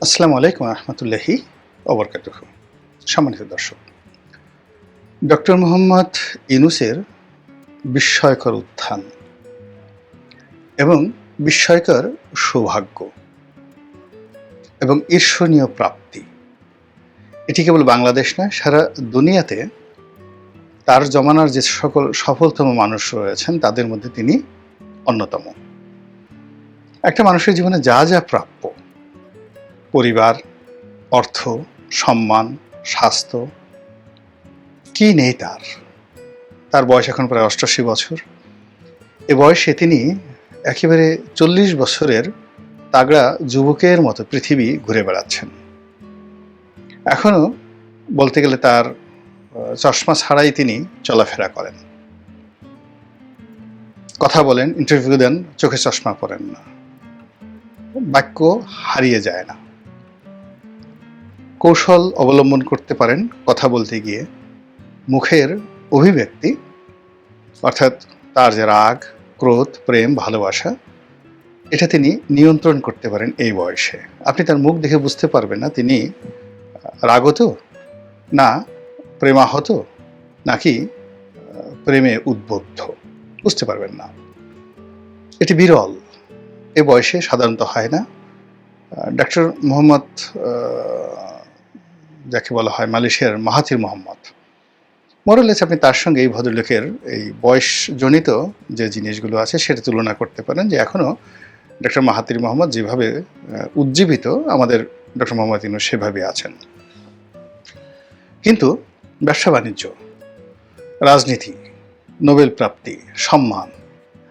আসসালামু আলাইকুম রহমতুল্লাহি ওবরকাতুহ। সম্মানিত দর্শক, ডক্টর মোহাম্মদ ইউনূসের বিস্ময়কর উত্থান এবং বিস্ময়কর সৌভাগ্য এবং ঈর্ষণীয় প্রাপ্তি, এটি কেবল বাংলাদেশ নয়, সারা দুনিয়াতে তার জমানার যে সকল সফলতম মানুষ রয়েছেন তাদের মধ্যে তিনি অন্যতম। একটা মানুষের জীবনে যা যা প্রাপ্য, পরিবার, অর্থ, সম্মান, স্বাস্থ্য, কি নেই তার। তার বয়স এখন প্রায় ৮৮ বছর। এ বয়সে তিনি একেবারে ৪০ বছরের তাগড়া যুবকের মতো পৃথিবী ঘুরে বেড়াচ্ছেন। এখনও বলতে গেলে তার চশমা ছাড়াই তিনি চলাফেরা করেন, কথা বলেন, ইন্টারভিউ দেন, চোখে চশমা পরেন না, বাক্য হারিয়ে যায় না। কৌশল অবলম্বন করতে পারেন কথা বলতে গিয়ে। মুখের অভিব্যক্তি, অর্থাৎ তার যে রাগ, ক্রোধ, প্রেম, ভালোবাসা, এটা তিনি নিয়ন্ত্রণ করতে পারেন এই বয়সে। আপনি তার মুখ দেখে বুঝতে পারবেন না তিনি রাগত, না প্রেমাহত, নাকি প্রেমে উদ্বুদ্ধ, বুঝতে পারবেন না। এটি বিরল, এ বয়সে সাধারণত হয় না। ডক্টর মোহাম্মদ, যাকে বলা হয় মালয়েশিয়ার মাহাথির মোহাম্মদ, মোরালেস আপনি তার সঙ্গে এই ভদ্রলোকের এই বয়সজনিত যে জিনিসগুলো আছে সেটা তুলনা করতে পারেন, যে এখনও ডক্টর মাহাথির মোহাম্মদ যেভাবে উজ্জীবিত, আমাদের ডক্টর মোহাম্মদ ইউনূস সেভাবে আছেন। কিন্তু ব্যবসা বাণিজ্য, রাজনীতি, নোবেল প্রাপ্তি, সম্মান,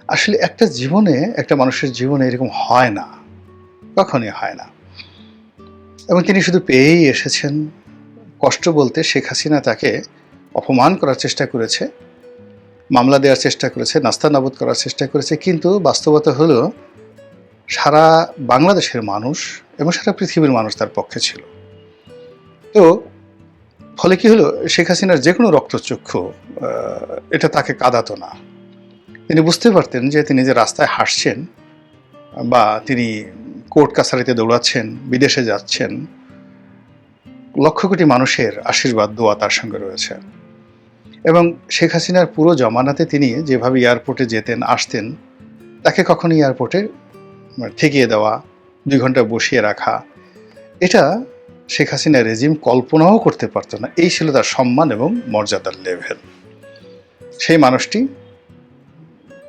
আসলে একটা জীবনে, একটা মানুষের জীবনে এরকম হয় না, কখনই হয় না। এবং তিনি শুধু পেয়েই এসেছেন। কষ্ট বলতে শেখ হাসিনা তাকে অপমান করার চেষ্টা করেছে, মামলা দেওয়ার চেষ্টা করেছে, নাস্তানাবুদ করার চেষ্টা করেছে, কিন্তু বাস্তবতা হলো সারা বাংলাদেশের মানুষ এবং সারা পৃথিবীর মানুষ তার পক্ষে ছিল। তো ফলে কি হলো, শেখ হাসিনার যে কোনো রক্তচক্ষু এটা তাকে কাঁদাতো না। তিনি বুঝতে পারতেন যে তিনি যে রাস্তায় হাঁটছেন বা তিনি কোর্ট কাছারিতে দৌড়াচ্ছেন, বিদেশে যাচ্ছেন, লক্ষ কোটি মানুষের আশীর্বাদ, দোয়া তার সঙ্গে রয়েছে। এবং শেখ হাসিনার পুরো জমানাতে তিনি যেভাবে এয়ারপোর্টে যেতেন, আসতেন, তাকে কখনো এয়ারপোর্টে ঠেকিয়ে দেওয়া, ২ ঘন্টা বসিয়ে রাখা, এটা শেখ হাসিনার রেজিম কল্পনাও করতে পারত না। এই ছিল তার সম্মান এবং মর্যাদার লেভেল। সেই মানুষটি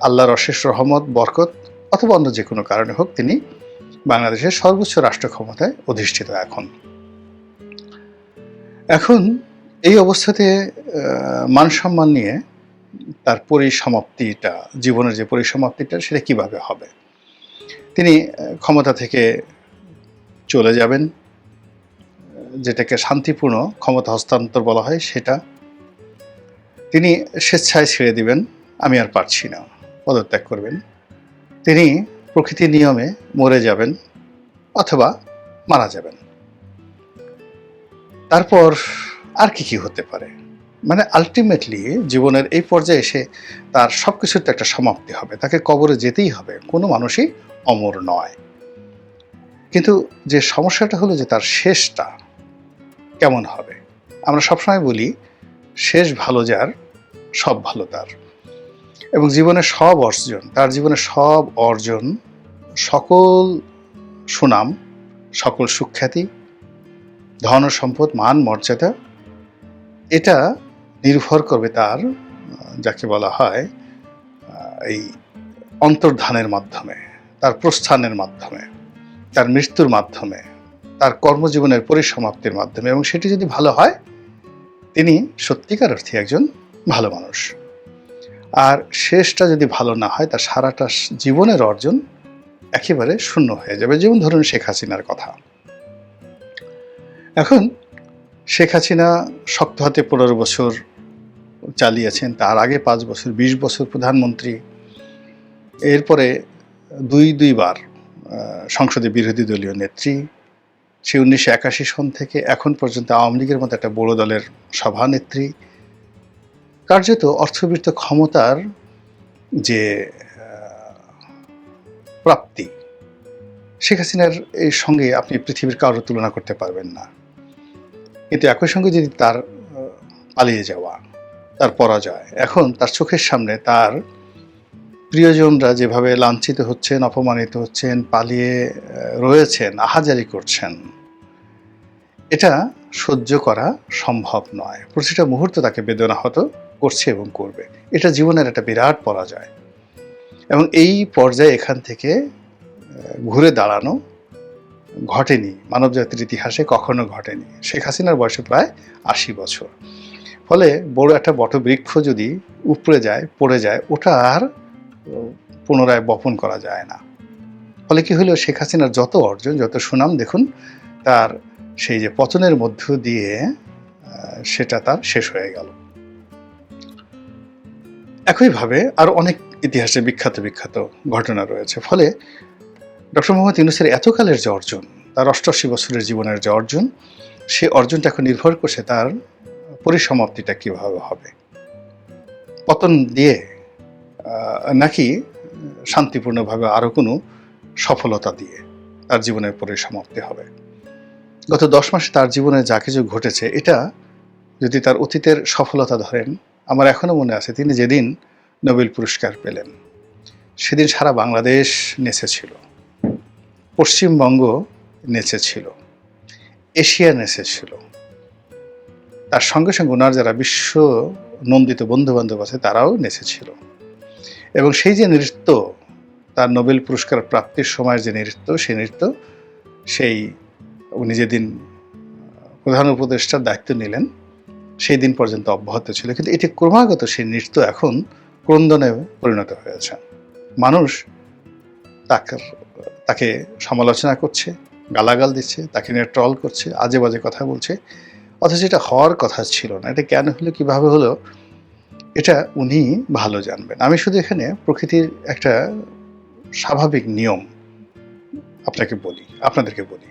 আল্লাহর অশেষ রহমত, বরকত অথবা অন্য যে কোনো কারণে হোক, তিনি বাংলাদেশের সর্বোচ্চ রাষ্ট্র ক্ষমতায় অধিষ্ঠিত। এখন এই অবস্থাতে মান সম্মান নিয়ে তার পরিসমাপ্তিটা, জীবনের যে পরিসমাপ্তিটা, সেটা কিভাবে হবে? তিনি ক্ষমতা থেকে চলে যাবেন, যেটাকে শান্তিপূর্ণ ক্ষমতা হস্তান্তর বলা হয়, সেটা তিনি স্বেচ্ছায় ছেড়ে দিবেন, আমি আর পারছি না, পদত্যাগ করবেন। তিনি প্রকৃতির নিয়মে মরে যাবেন অথবা মারা যাবেন। তারপর আর কি হতে পারে? মানে আলটিমেটলি জীবনের এই পর্যায়ে এসে তার সব কিছুর তো একটা সমাপ্তি হবে, তাকে কবরে যেতেই হবে। কোনো মানুষই অমর নয়। কিন্তু যে সমস্যাটা হলো যে তার শেষটা কেমন হবে? আমরা সবসময় বলি, শেষ ভালো যার, সব ভালো তার। এবং জীবনের সব অর্জন, তার জীবনের সব অর্জন, সকল সুনাম, সকল সুখ্যাতি, ধন সম্পদ, মান মর্যাদা, এটা নির্ভর করবে তার, যাকে বলা হয় এই অন্তর্ধানের মাধ্যমে, তার প্রস্থানের মাধ্যমে, তার মৃত্যুর মাধ্যমে, তার কর্মজীবনের পরিসমাপ্তির মাধ্যমে। এবং সেটি যদি ভালো হয়, তিনি সত্যিকার অর্থে একজন ভালো মানুষ। আর শেষটা যদি ভালো না হয়, তার সারাটা জীবনের অর্জন একেবারে শূন্য হয়ে যাবে। যেমন ধরুন শেখ হাসিনার কথা। এখন শেখ হাসিনা শক্ত হাতে ১৫ বছর চালিয়েছেন, তার আগে ৫ বছর, ২০ বছর প্রধানমন্ত্রী, এরপরে দুইবার সংসদে বিরোধী দলীয় নেত্রী, সে ১৯৮১ সন থেকে এখন পর্যন্ত আওয়ামী লীগের মতো একটা বড় দলের সভানেত্রী। কার্যত অর্থবিত্ত ক্ষমতার যে প্রাপ্তি, শেখ হাসিনার এর সঙ্গে আপনি পৃথিবীর কারোর তুলনা করতে পারবেন না, কিন্তু একই সঙ্গে যদি তার পালিয়ে যাওয়া, তার পরাজয়, এখন তার চোখের সামনে তার প্রিয়জনরা যেভাবে লাঞ্ছিত হচ্ছেন, অপমানিত হচ্ছেন, পালিয়ে রয়েছেন, আহাজারি করছেন, এটা সহ্য করা সম্ভব নয়। প্রতিটা মুহূর্ত তাকে বেদনাহত করছে এবং করবে। এটা জীবনের একটা বিরাট পরাজয়, এবং এই পর্যায়ে এখান থেকে ঘুরে দাঁড়ানো ঘটেনি, মানবজাতির ইতিহাসে কখনো ঘটেনি। শেখ হাসিনার বয়স প্রায় ৮০ বছর। ফলে বড় একটা বটবৃক্ষ যদি উপড়ে যায়, পড়ে যায়, ওটা আর পুনরায় বপন করা যায় না। ফলে কি হলো, শেখ হাসিনার যত অর্জন, যত সুনাম, দেখুন তার সেই যে পতনের মধ্য দিয়ে সেটা তার শেষ হয়ে গেল। একইভাবে আর অনেক ইতিহাসে বিখ্যাত বিখ্যাত ঘটনা রয়েছে। ফলে ডক্টর মোহাম্মদ ইউনূসের এতকালের যে অর্জন, তার ৮৮ বছরের জীবনের যে অর্জন, সে অর্জনটা এখন নির্ভর করছে তার পরিসমাপ্তিটা কিভাবে হবে, পতন দিয়ে নাকি শান্তিপূর্ণভাবে আরও কোনো সফলতা দিয়ে তার জীবনের পরিসমাপ্তি হবে। গত 10 মাসে তার জীবনে যা কিছু ঘটেছে, এটা যদি তার অতীতের সফলতা ধরেন, আমার এখনো মনে আছে তিনি যেদিন নোবেল পুরস্কার পেলেন, সেদিন সারা বাংলাদেশ নেচেছিল, পশ্চিমবঙ্গ নেচেছিল, এশিয়া নেচেছিল, তার সঙ্গে সঙ্গে ওনার যারা বিশ্ব নন্দিত বন্ধুবান্ধব আছে তারাও নেচেছিল। এবং সেই যে নৃত্য, তার নোবেল পুরস্কার প্রাপ্তির সময়ের যে নৃত্য, সেই নৃত্য সেই উনি যেদিন প্রধান উপদেষ্টার দায়িত্ব নিলেন সেই দিন পর্যন্ত অব্যাহত ছিল। কিন্তু এটি ক্রমাগত সেই নৃত্য এখন ক্রন্দনে পরিণত হয়েছে। মানুষ তাকে সমালোচনা করছে, গালাগাল দিচ্ছে, তাকে নিয়ে ট্রল করছে, আজে বাজে কথা বলছে, অথচ এটা হওয়ার কথা ছিল না। এটা কেন হলো, কিভাবে হলো, এটা উনি ভালো জানবেন। আমি শুধু এখানে প্রকৃতির একটা স্বাভাবিক নিয়ম আপনাদেরকে বলি।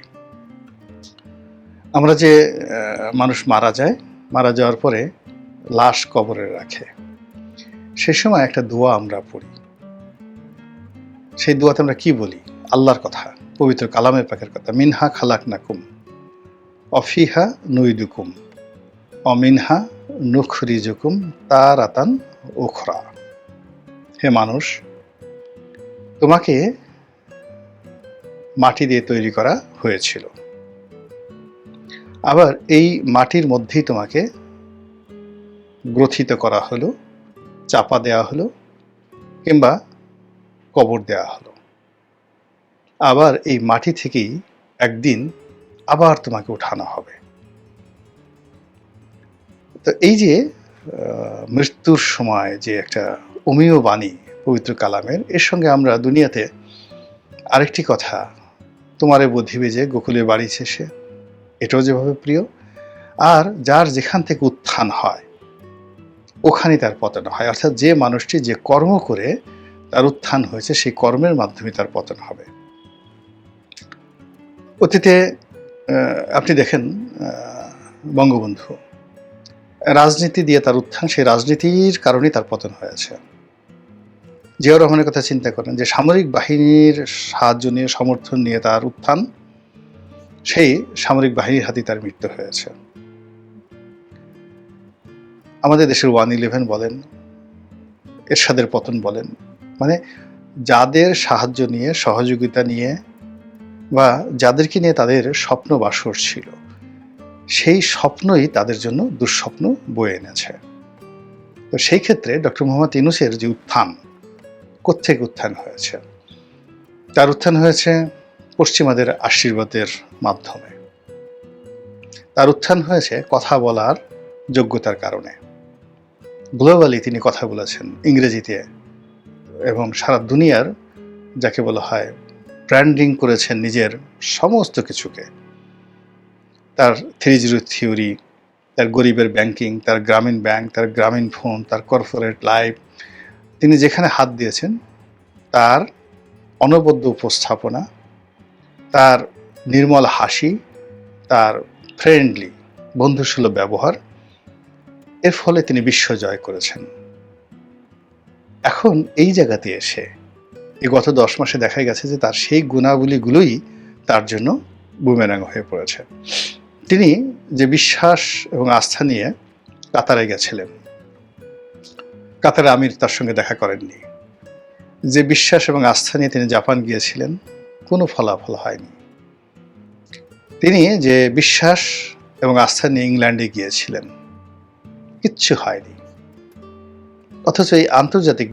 আমরা যে মানুষ মারা যাওয়ার পরে লাশ কবরে রাখে, সে সময় একটা দোয়া আমরা পড়ি। সেই দোয়াতে আমরা কি বলি? আল্লাহর কথা, পবিত্র কালামের পাকের কথা, মিনহা খালাকনাকুম অফিহা নুইদুকুম অমিনহা নুখরিজুকুম তারাতান উখরা। হে মানুষ, তোমাকে মাটি দিয়ে তৈরি করা হয়েছিল, আবার এই মাটির মধ্যেই তোমাকে গ্রথিত করা হলো, চাপা দেওয়া হলো, কিংবা কবর দেওয়া হলো। আবার এই মাটি থেকেই একদিন আবার তোমাকে উঠানো হবে। তো এই যে মৃত্যুর সময় যে একটা অমীয় বাণী পবিত্র কালামের, এর সঙ্গে আমরা দুনিয়াতে আরেকটি কথা, তোমারে বোধিবে যে গোকুলে বাড়ি শেষে, এটাও যেভাবে প্রিয়। আর যার যেখান থেকে উত্থান হয় ওখানেই তার পতন হয়। অর্থাৎ যে মানুষটি যে কর্ম করে তার উত্থান হয়েছে, সেই কর্মের মাধ্যমে তার পতন হবে। অতীতে আপনি দেখেন বঙ্গবন্ধু, রাজনীতি দিয়ে তার উত্থান, সেই রাজনীতির কারণেই তার পতন হয়েছে। জিয়াউর রহমানের কথা চিন্তা করেন, যে সামরিক বাহিনীর সাহায্য নিয়ে, সমর্থন নিয়ে তার উত্থান, সেই সামরিক বাহিনীর হাতে তার মৃত্যু হয়েছে। আমাদের দেশের 111 বলেন, এরশাদের পতন বলেন, মানে যাদের সাহায্য নিয়ে, সহযোগিতা নিয়ে, বা যাদেরকে নিয়ে তাদের স্বপ্ন বাসর ছিল, সেই স্বপ্নই তাদের জন্য দুঃস্বপ্ন বয়ে এনেছে। তো সেই ক্ষেত্রে ডক্টর মোহাম্মদ ইউনূসের যে উত্থান, কোত্থেকে উত্থান হয়েছে? তার উত্থান হয়েছে পশ্চিমাদের আশীর্বাদের মাধ্যমে। তার উত্থান হয়েছে কথা বলার যোগ্যতার কারণে। গ্লোবালি তিনি কথা বলেছেন ইংরেজিতে, এবং সারা দুনিয়ার যাকে বলা হয় ব্র্যান্ডিং করেছেন নিজের সমস্ত কিছুকে। তার 3-0 থিওরি, তার গরিবের ব্যাংকিং, তার গ্রামীণ ব্যাংক, তার গ্রামীণ ফোন, তার কর্পোরেট লাইফ, তিনি যেখানে হাত দিয়েছেন তার অনবদ্য উপস্থাপনা, তার নির্মল হাসি, তার ফ্রেন্ডলি বন্ধুসুলভ ব্যবহার, এর ফলে তিনি বিশ্ব জয় করেছেন। এখন এই জায়গাতে এসে এই গত 10 মাসে দেখা গেছে যে তার সেই গুণাবলীগুলোই তার জন্য বুমেরাং হয়ে পড়েছে। তিনি যে বিশ্বাস এবং আস্থা নিয়ে কাতারে গেছিলেন, কাতারে আমির তার সঙ্গে দেখা করেননি। যে বিশ্বাস এবং আস্থা নিয়ে তিনি জাপান গিয়েছিলেন, কোনো ফলাফল হয়নি। তিনি যে বিশ্বাস এবং আস্থা নিয়ে ইংল্যান্ডে গিয়েছিলেন, কিচ্ছু হয়নি। অথচ এই আন্তর্জাতিক